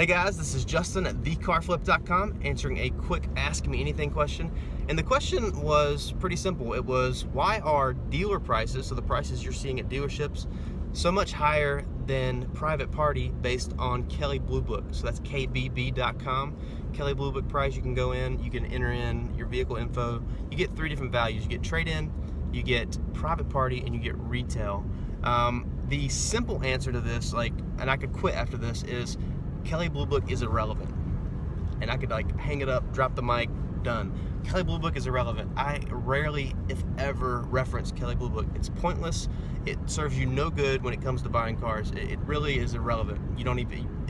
Hey guys, this is Justin at thecarflip.com answering a quick Ask Me Anything question. And the question was pretty simple. It was, why are dealer prices, so the prices you're seeing at dealerships, so much higher than private party based on Kelley Blue Book? So that's kbb.com. Kelley Blue Book price, you can go in, you can enter in your vehicle info. You get three different values. You get trade-in, you get private party, and you get retail. The simple answer to this, and I could quit after this, is Kelley Blue Book is irrelevant. And I could hang it up, drop the mic, done. Kelley Blue Book is irrelevant. I rarely, if ever, reference Kelley Blue Book. It's pointless. It serves you no good when it comes to buying cars. It really is irrelevant.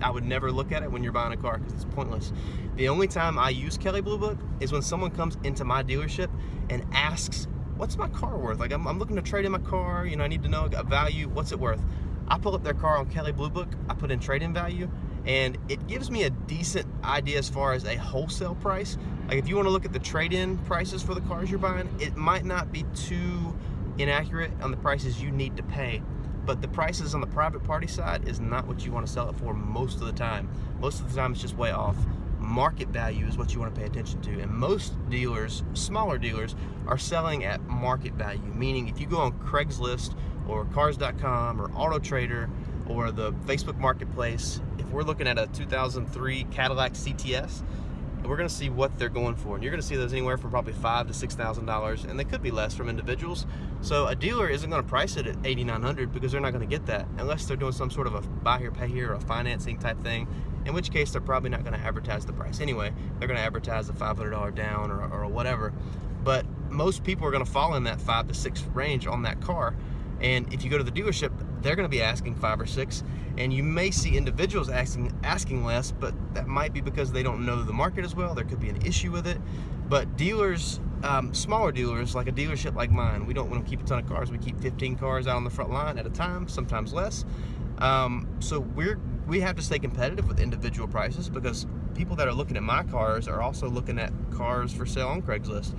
I would never look at it when you're buying a car because it's pointless. The only time I use Kelley Blue Book is when someone comes into my dealership and asks, what's my car worth? I'm looking to trade in my car, I need to know a value, what's it worth? I pull up their car on Kelley Blue Book, I put in trade-in value, and it gives me a decent idea as far as a wholesale price. If you want to look at the trade-in prices for the cars you're buying, it might not be too inaccurate on the prices you need to pay, but the prices on the private party side is not what you want to sell it for most of the time. Most of the time it's just way off. Market value is what you want to pay attention to, and most dealers, smaller dealers, are selling at market value, meaning if you go on Craigslist or Cars.com or Auto Trader or the Facebook Marketplace, if we're looking at a 2003 Cadillac CTS, we're going to see what they're going for, and you're going to see those anywhere from probably $5,000 to $6,000, and they could be less from individuals. So a dealer isn't going to price it at $8,900 because they're not going to get that unless they're doing some sort of a buy here, pay here, or a financing type thing, in which case they're probably not going to advertise the price anyway. They're going to advertise a $500 down or whatever. But most people are going to fall in that 5 to 6 range on that car. And if you go to the dealership, they're going to be asking 5 or 6, and you may see individuals asking less, but that might be because they don't know the market as well. There could be an issue with it. But dealers, smaller dealers, like a dealership like mine, we don't keep a ton of cars. We keep 15 cars out on the front line at a time, sometimes less. So we have to stay competitive with individual prices because people that are looking at my cars are also looking at cars for sale on Craigslist.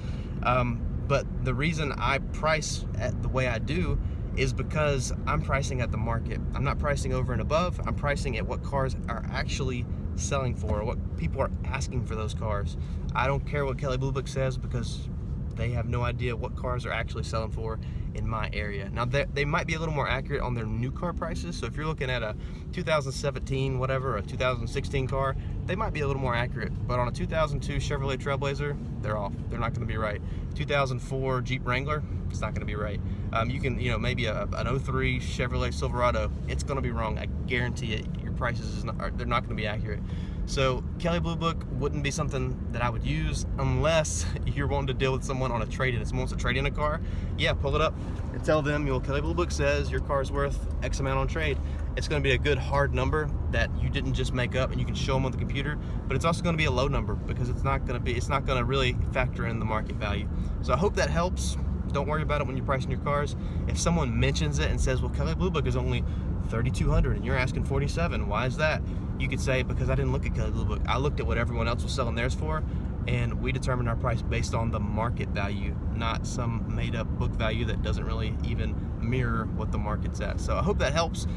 But the reason I price at the way I do is because I'm pricing at the market. I'm not pricing over and above. I'm pricing at what cars are actually selling for, what people are asking for those cars. I don't care what Kelley Blue Book says because they have no idea what cars are actually selling for in my area. Now they might be a little more accurate on their new car prices. So if you're looking at a 2017 whatever, or a 2016 car, they might be a little more accurate. But on a 2002 Chevrolet Trailblazer, they're off. They're not going to be right. 2004 Jeep Wrangler, it's not going to be right. You can, maybe an 03 Chevrolet Silverado, it's going to be wrong. I guarantee it. Your prices they're not going to be accurate. So Kelley Blue Book wouldn't be something that I would use unless you're wanting to deal with someone on a trade-in. If someone wants to trade in a car, yeah, pull it up and tell them, Kelley Blue Book says your car's worth X amount on trade. It's going to be a good hard number that you didn't just make up, and you can show them on the computer. But it's also going to be a low number because it's not going to really factor in the market value. So I hope that helps. Don't worry about it when you're pricing your cars. If someone mentions it and says, well, Kelley Blue Book is only $3,200 and you're asking $47, why is that? You could say, because I didn't look at Kelley Blue Book. I looked at what everyone else was selling theirs for, and we determined our price based on the market value, not some made-up book value that doesn't really even mirror what the market's at. So I hope that helps.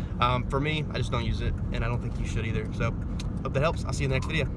For me, I just don't use it, and I don't think you should either. So hope that helps. I'll see you in the next video.